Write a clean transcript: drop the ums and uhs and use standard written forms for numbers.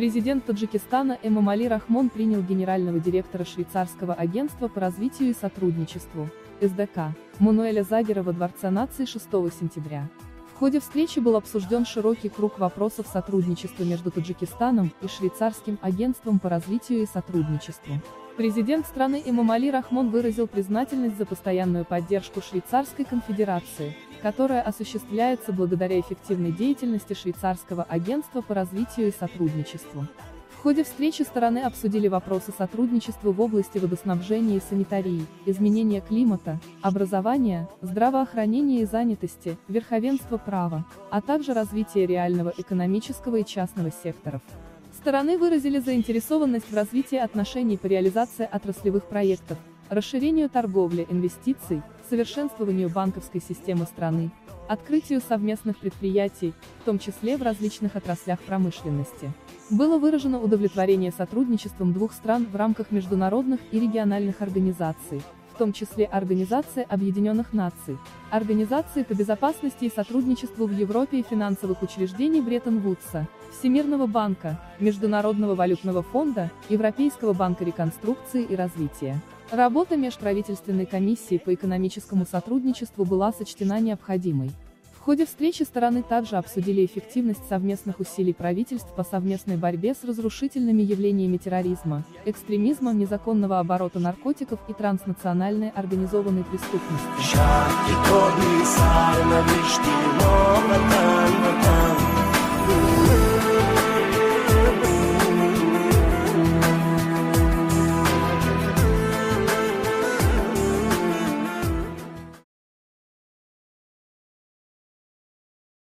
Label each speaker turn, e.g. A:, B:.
A: Президент Таджикистана Эмомали Рахмон принял генерального директора швейцарского агентства по развитию и сотрудничеству, СДК, Мануэля Загера во Дворце наций 6 сентября. В ходе встречи был обсужден широкий круг вопросов сотрудничества между Таджикистаном и швейцарским агентством по развитию и сотрудничеству. Президент страны Эмомали Рахмон выразил признательность за постоянную поддержку Швейцарской конфедерации, которая осуществляется благодаря эффективной деятельности швейцарского агентства по развитию и сотрудничеству. В ходе встречи стороны обсудили вопросы сотрудничества в области водоснабжения и санитарии, изменения климата, образования, здравоохранения и занятости, верховенства права, а также развития реального экономического и частного секторов. Стороны выразили заинтересованность в развитии отношений по реализации отраслевых проектов, расширению торговли, инвестиций, совершенствованию банковской системы страны, открытию совместных предприятий, в том числе в различных отраслях промышленности. Было выражено удовлетворение сотрудничеством двух стран в рамках международных и региональных организаций, в том числе Организации Объединенных Наций, Организации по безопасности и сотрудничеству в Европе и финансовых учреждений Бреттон-Вудса, Всемирного банка, Международного валютного фонда, Европейского банка реконструкции и развития. Работа межправительственной комиссии по экономическому сотрудничеству была сочтена необходимой. В ходе встречи стороны также обсудили эффективность совместных усилий правительств по совместной борьбе с разрушительными явлениями терроризма, экстремизма, незаконного оборота наркотиков и транснациональной организованной преступности.